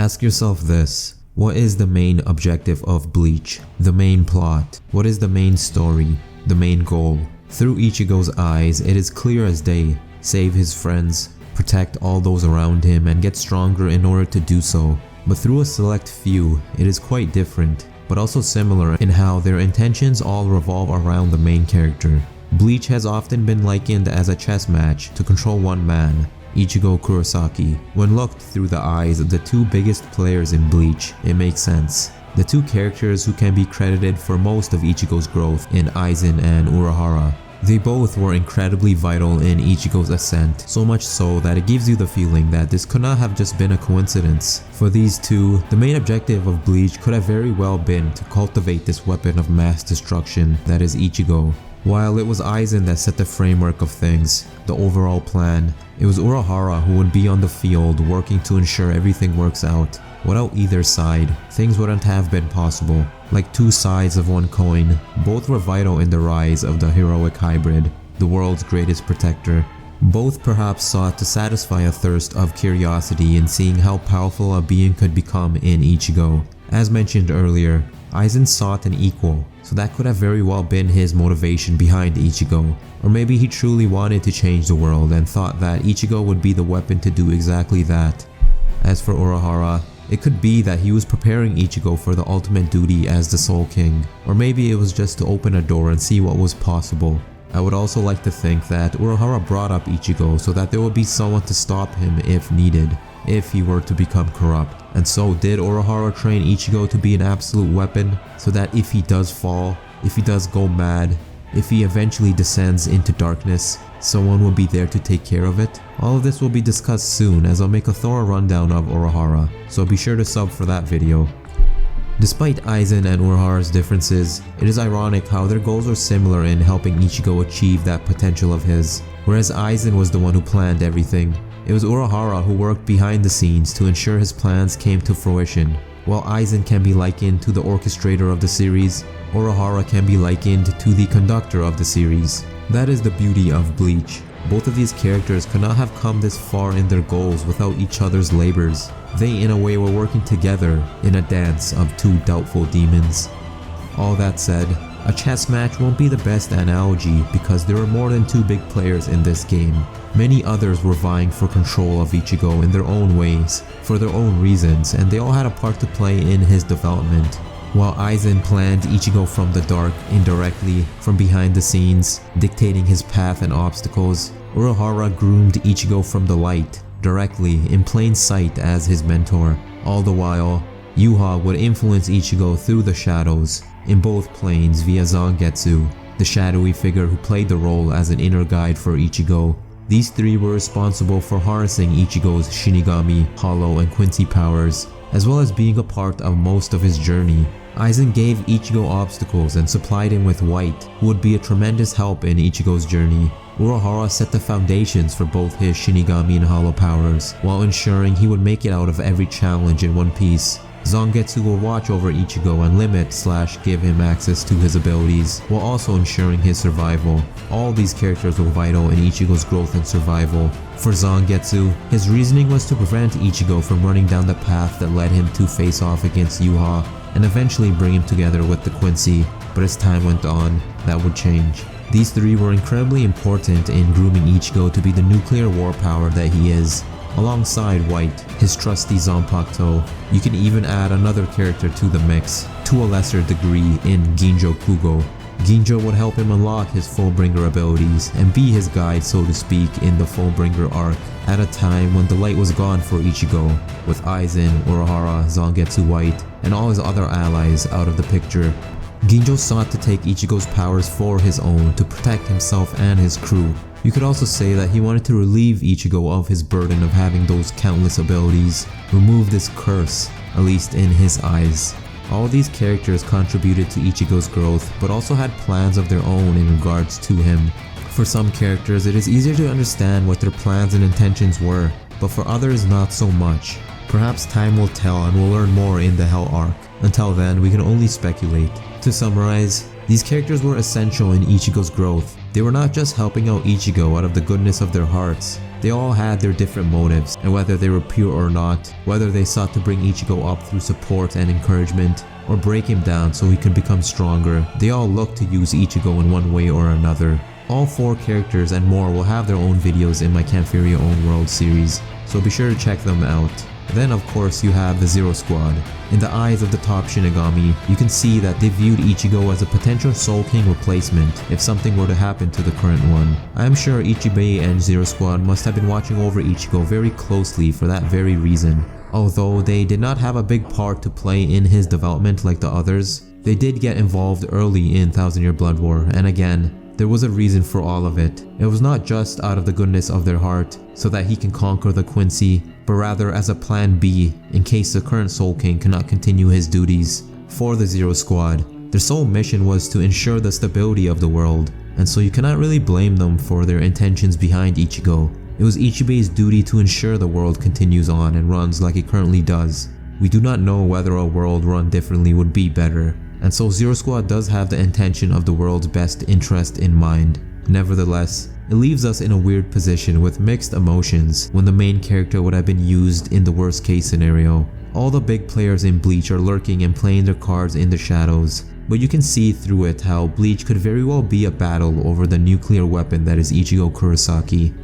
Ask yourself this: what is the main objective of Bleach? The main plot? What is the main story? The main goal? Through Ichigo's eyes, it is clear as day: save his friends, protect all those around him, and get stronger in order to do so. But through a select few, it is quite different, but also similar in how their intentions all revolve around the main character. Bleach has often been likened as a chess match to control one man, Ichigo Kurosaki. When looked through the eyes of the two biggest players in Bleach, it makes sense. The two characters who can be credited for most of Ichigo's growth in Aizen and Urahara. They both were incredibly vital in Ichigo's ascent, so much so that it gives you the feeling that this could not have just been a coincidence. For these two, the main objective of Bleach could have very well been to cultivate this weapon of mass destruction that is Ichigo. While it was Aizen that set the framework of things, the overall plan, it was Urahara who would be on the field working to ensure everything works out. Without either side, things wouldn't have been possible. Like two sides of one coin, both were vital in the rise of the heroic hybrid, the world's greatest protector. Both perhaps sought to satisfy a thirst of curiosity in seeing how powerful a being could become in Ichigo. As mentioned earlier, Aizen sought an equal, so that could have very well been his motivation behind Ichigo. Or maybe he truly wanted to change the world and thought that Ichigo would be the weapon to do exactly that. As for Urahara, it could be that he was preparing Ichigo for the ultimate duty as the Soul King, or maybe it was just to open a door and see what was possible. I would also like to think that Urahara brought up Ichigo so that there would be someone to stop him if needed, if he were to become corrupt. And so did Urahara train Ichigo to be an absolute weapon, so that if he does fall, if he does go mad, if he eventually descends into darkness, someone will be there to take care of it? All of this will be discussed soon as I'll make a thorough rundown of Urahara, so be sure to sub for that video. Despite Aizen and Urahara's differences, it is ironic how their goals are similar in helping Ichigo achieve that potential of his. Whereas Aizen was the one who planned everything, it was Urahara who worked behind the scenes to ensure his plans came to fruition. While Aizen can be likened to the orchestrator of the series, Urahara can be likened to the conductor of the series. That is the beauty of Bleach. Both of these characters could not have come this far in their goals without each other's labors. They in a way were working together in a dance of two doubtful demons. All that said, a chess match won't be the best analogy because there are more than two big players in this game. Many others were vying for control of Ichigo in their own ways, for their own reasons, and they all had a part to play in his development. While Aizen planned Ichigo from the dark, indirectly, from behind the scenes, dictating his path and obstacles, Urahara groomed Ichigo from the light, directly, in plain sight as his mentor. All the while, Yuha would influence Ichigo through the shadows, in both planes via Zangetsu, the shadowy figure who played the role as an inner guide for Ichigo. These three were responsible for harnessing Ichigo's Shinigami, Hollow, and Quincy powers, as well as being a part of most of his journey. Aizen gave Ichigo obstacles and supplied him with White, who would be a tremendous help in Ichigo's journey. Urahara set the foundations for both his Shinigami and Hollow powers, while ensuring he would make it out of every challenge in one piece. Zangetsu will watch over Ichigo and limit/give him access to his abilities, while also ensuring his survival. All these characters were vital in Ichigo's growth and survival. For Zangetsu, his reasoning was to prevent Ichigo from running down the path that led him to face off against Yuha, and eventually bring him together with the Quincy, but as time went on, that would change. These three were incredibly important in grooming Ichigo to be the nuclear war power that he is. Alongside White, his trusty Zanpakuto, you can even add another character to the mix, to a lesser degree in Ginjo Kugo. Ginjo would help him unlock his Fullbringer abilities and be his guide, so to speak, in the Fullbringer arc, at a time when the light was gone for Ichigo, with Aizen, Urahara, Zangetsu, White, and all his other allies out of the picture. Ginjo sought to take Ichigo's powers for his own to protect himself and his crew. You could also say that he wanted to relieve Ichigo of his burden of having those countless abilities, remove this curse, at least in his eyes. All these characters contributed to Ichigo's growth, but also had plans of their own in regards to him. For some characters, it is easier to understand what their plans and intentions were, but for others not so much. Perhaps time will tell and we'll learn more in the Hell arc. Until then, we can only speculate. To summarize, these characters were essential in Ichigo's growth. They were not just helping out Ichigo out of the goodness of their hearts, They all had their different motives, and whether they were pure or not, whether they sought to bring Ichigo up through support and encouragement, or break him down so he could become stronger, they all looked to use Ichigo in one way or another. All 4 characters and more will have their own videos in my Camp Fear Your Own World series, so be sure to check them out. Then of course you have the Zero Squad. In the eyes of the top Shinigami, you can see that they viewed Ichigo as a potential Soul King replacement if something were to happen to the current one. I am sure Ichibei and Zero Squad must have been watching over Ichigo very closely for that very reason. Although they did not have a big part to play in his development like the others, they did get involved early in Thousand Year Blood War, and again, there was a reason for all of it. It was not just out of the goodness of their heart, so that he can conquer the Quincy, but rather as a plan B in case the current Soul King cannot continue his duties. For the Zero Squad, their sole mission was to ensure the stability of the world, and so you cannot really blame them for their intentions behind Ichigo. It was Ichibei's duty to ensure the world continues on and runs like it currently does. We do not know whether a world run differently would be better, and so Zero Squad does have the intention of the world's best interest in mind. Nevertheless, it leaves us in a weird position with mixed emotions when the main character would have been used in the worst case scenario. All the big players in Bleach are lurking and playing their cards in the shadows, but you can see through it how Bleach could very well be a battle over the nuclear weapon that is Ichigo Kurosaki.